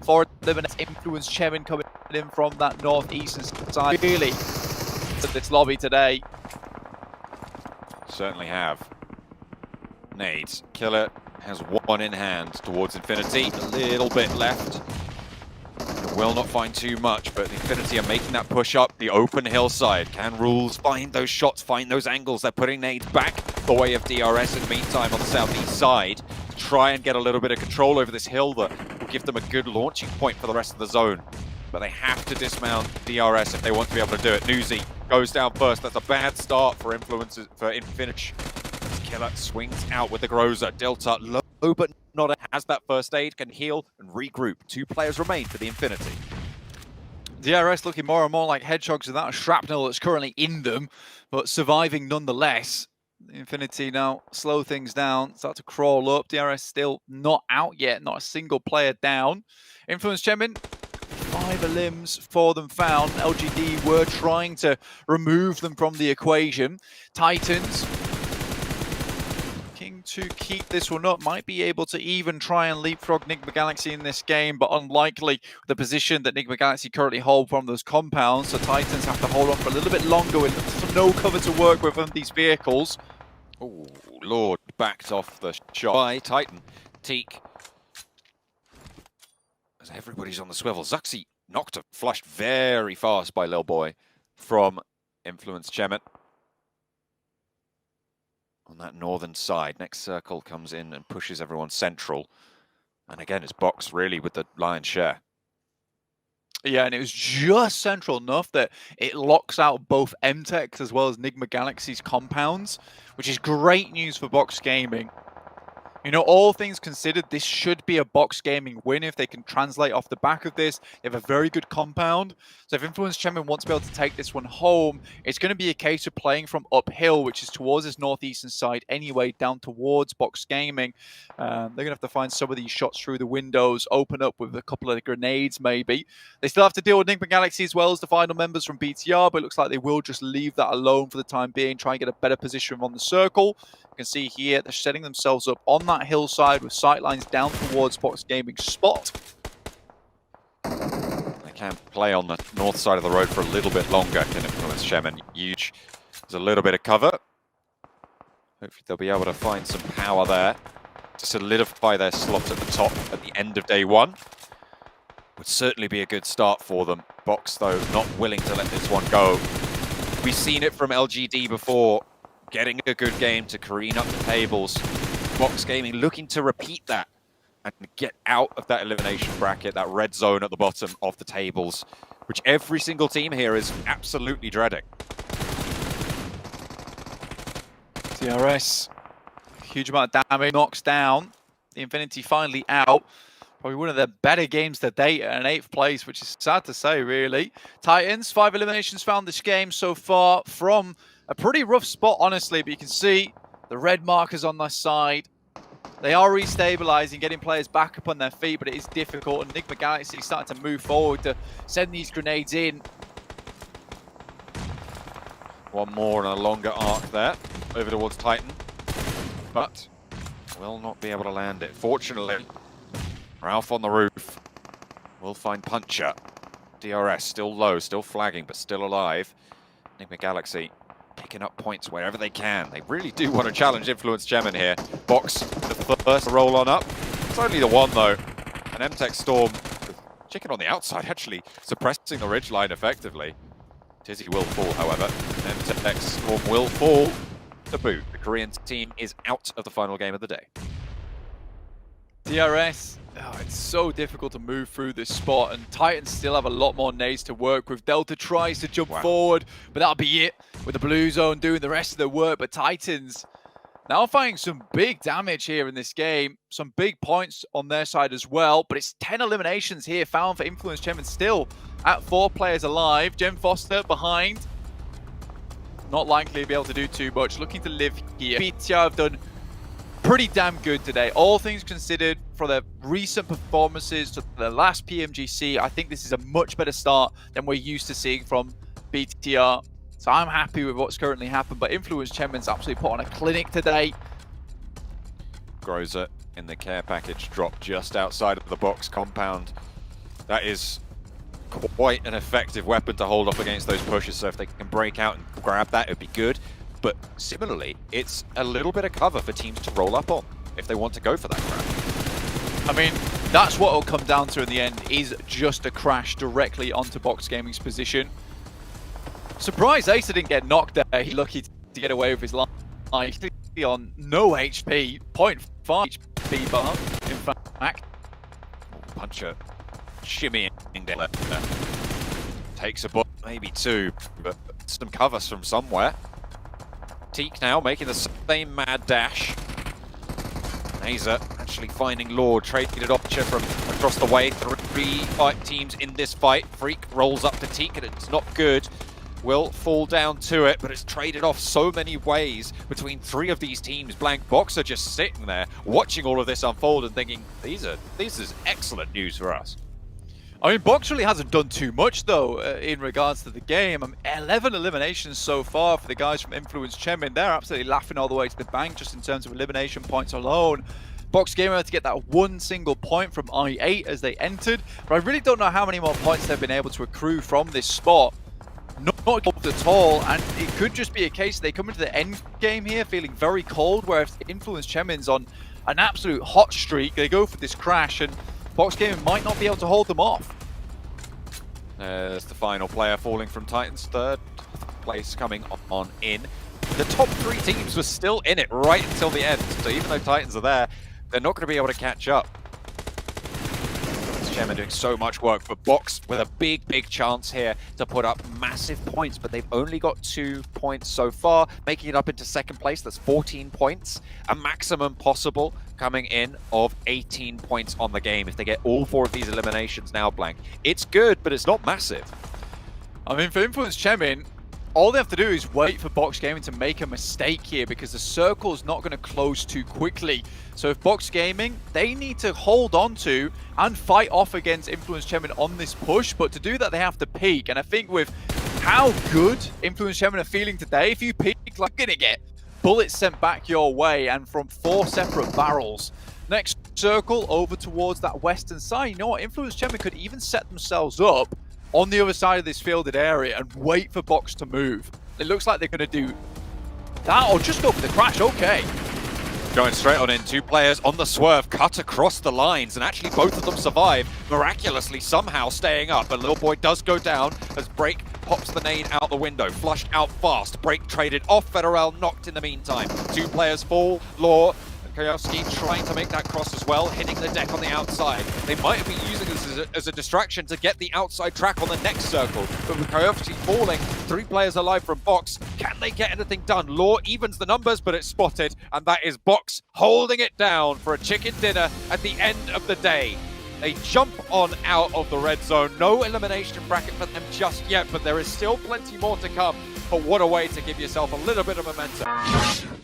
for eliminates Influence Chemin coming in from that northeastern side. Really, at this lobby today. Certainly have. Nades. Killer has one in hand towards Infinity. A little bit left. Will not find too much, but Infinity are making that push up the open hillside. Can Rules find those shots, find those angles? They're putting nades back the way of DRS in the meantime on the southeast side to try and get a little bit of control over this hill that will give them a good launching point for the rest of the zone. But they have to dismount DRS if they want to be able to do it. Newsy goes down first. That's a bad start for Infinity. Killer swings out with the Groza. Delta low but not has that first aid, can heal and regroup. 2 players remain for the Infinity. DRS looking more and more like hedgehogs without a shrapnel that's currently in them, but surviving nonetheless. Infinity now slow things down, start to crawl up. DRS still not out yet, not a single player down. Influence Chemin, 5 limbs for them found. LGD were trying to remove them from the equation. Titans looking to keep this one up, might be able to even try and leapfrog Nigma Galaxy in this game, but unlikely the position that Nigma Galaxy currently hold from those compounds. So Titans have to hold on for a little bit longer with no cover to work with on these vehicles. Oh, Lord, backed off the shot by Titan. Teak. As everybody's on the swivel. Zuxi knocked a flushed very fast by Lil Boy from Influence Chemin. On that northern side, next circle comes in and pushes everyone central. And again, it's Box really with the lion's share. Yeah, and it was just central enough that it locks out both MTEX as well as Nigma Galaxy's compounds, which is great news for Box Gaming. You know, all things considered, this should be a Box Gaming win if they can translate off the back of this. They have a very good compound. So if Influence Chemin wants to be able to take this one home, it's going to be a case of playing from uphill, which is towards this northeastern side anyway, down towards Box Gaming. They're going to have to find some of these shots through the windows, open up with a couple of grenades maybe. They still have to deal with Nigma Galaxy as well as the final members from BTR, but it looks like they will just leave that alone for the time being, try and get a better position on the circle. You can see here they're setting themselves up on that hillside with sightlines down towards Box Gaming's spot. They can play on the north side of the road for a little bit longer, can Influence Chemin. Huge. There's a little bit of cover. Hopefully they'll be able to find some power there to solidify their slot at the top at the end of day 1. Would certainly be a good start for them. Box, though, not willing to let this one go. We've seen it from LGD before, getting a good game to careen up the tables. Box Gaming looking to repeat that and get out of that elimination bracket, that red zone at the bottom of the tables, which every single team here is absolutely dreading. DRS, huge amount of damage, knocks down. The Infinity finally out. Probably one of their better games to date at an 8th place, which is sad to say, really. Titans, 5 eliminations found this game so far from a pretty rough spot, honestly, but you can see the red markers on their side. They are restabilizing, getting players back up on their feet, but it is difficult, and Nigma Galaxy is starting to move forward to send these grenades in. One more and a longer arc there, over towards Titan, but will not be able to land it. Fortunately, Ralph on the roof will find Puncher. DRS still low, still flagging, but still alive. Nigma Galaxy picking up points wherever they can. They really do want to challenge Influence Chemin here. Box, the first roll on up. It's only the one, though. An MTEX Storm, chicken on the outside, actually suppressing the ridgeline effectively. Tizzy will fall, however. MTEX Storm will fall to boot. The Korean team is out of the final game of the day. DRS, it's so difficult to move through this spot, and Titans still have a lot more nades to work with. Delta tries to jump forward, but that'll be it, with the blue zone doing the rest of the work. But Titans now finding some big damage here in this game, some big points on their side as well, but it's 10 eliminations here found for Influence Chemin, still at 4 players alive. Jem Foster behind, not likely to be able to do too much, looking to live here. BTR have done pretty damn good today, all things considered. For their recent performances to the last PMGC, I think this is a much better start than we're used to seeing from BTR. So I'm happy with what's currently happened, but Influence Chemin's absolutely put on a clinic today. Groza in the care package dropped just outside of the Box compound. That is quite an effective weapon to hold up against those pushes, so if they can break out and grab that, it'd be good. But similarly, it's a little bit of cover for teams to roll up on if they want to go for that grab. I mean, that's what it'll come down to in the end, is just a crash directly onto Box Gaming's position. Surprised Acer didn't get knocked there. He's lucky to get away with his life. On no HP, 0.5 HP bar, in fact. Puncher shimmying there. Takes a bullet, maybe two, but some covers from somewhere. Teak now making the same mad dash. Acer actually finding Lord, traded Opcha from across the way. 3 teams in this fight. Freak rolls up to Teak and it's not good. Will fall down to it, but it's traded off so many ways between 3 of these teams. Blank Box are just sitting there watching all of this unfold and thinking, this is excellent news for us. I mean, Box really hasn't done too much, though, in regards to the game. 11 eliminations so far for the guys from Influence Chemin. They're absolutely laughing all the way to the bank just in terms of elimination points alone. Box Gamer had to get that one single point from I8 as they entered, but I really don't know how many more points they've been able to accrue from this spot. Not good at all, and it could just be a case they come into the end game here feeling very cold, whereas Influence Chemin's on an absolute hot streak. They go for this crash, and Box Gaming might not be able to hold them off. There's the final player falling from Titans, third place coming on in. The top 3 teams were still in it right until the end, so even though Titans are there, they're not going to be able to catch up. Chemin doing so much work, but Box with a big chance here to put up massive points, but they've only got 2 points so far, making it up into second place. That's 14 points, a maximum possible coming in of 18 points on the game if they get all 4 of these eliminations now, Blank. It's good, but it's not massive. I mean, for Influence Chemin, all they have to do is wait for Box Gaming to make a mistake here, because the circle's not going to close too quickly. So if Box Gaming, they need to hold on to and fight off against Influence Chemin on this push, but to do that they have to peak. And I think with how good Influence Chemin are feeling today, if you peak, like, you're going to get bullets sent back your way, and from 4 separate barrels. Next circle over towards that western side. You know what? Influence Chemin could even set themselves up on the other side of this fielded area and wait for Box to move. It looks like they're going to do that, or just go for the crash. Okay. Going straight on in, 2 players on the swerve, cut across the lines, and actually both of them survive, miraculously somehow staying up. But Little Boy does go down as Break pops the nade out the window, flushed out fast. Break traded off, Federal knocked in the meantime. 2 players fall, Law and Kayowski trying to make that cross as well, hitting the deck on the outside. They might have been using this as a distraction to get the outside track on the next circle, but with Kayowski falling, 3 players alive from Box, can they get anything done? Law evens the numbers, but it's spotted, and that is Box holding it down for a chicken dinner at the end of the day. They jump on out of the red zone. No elimination bracket for them just yet, but there is still plenty more to come. But what a way to give yourself a little bit of momentum.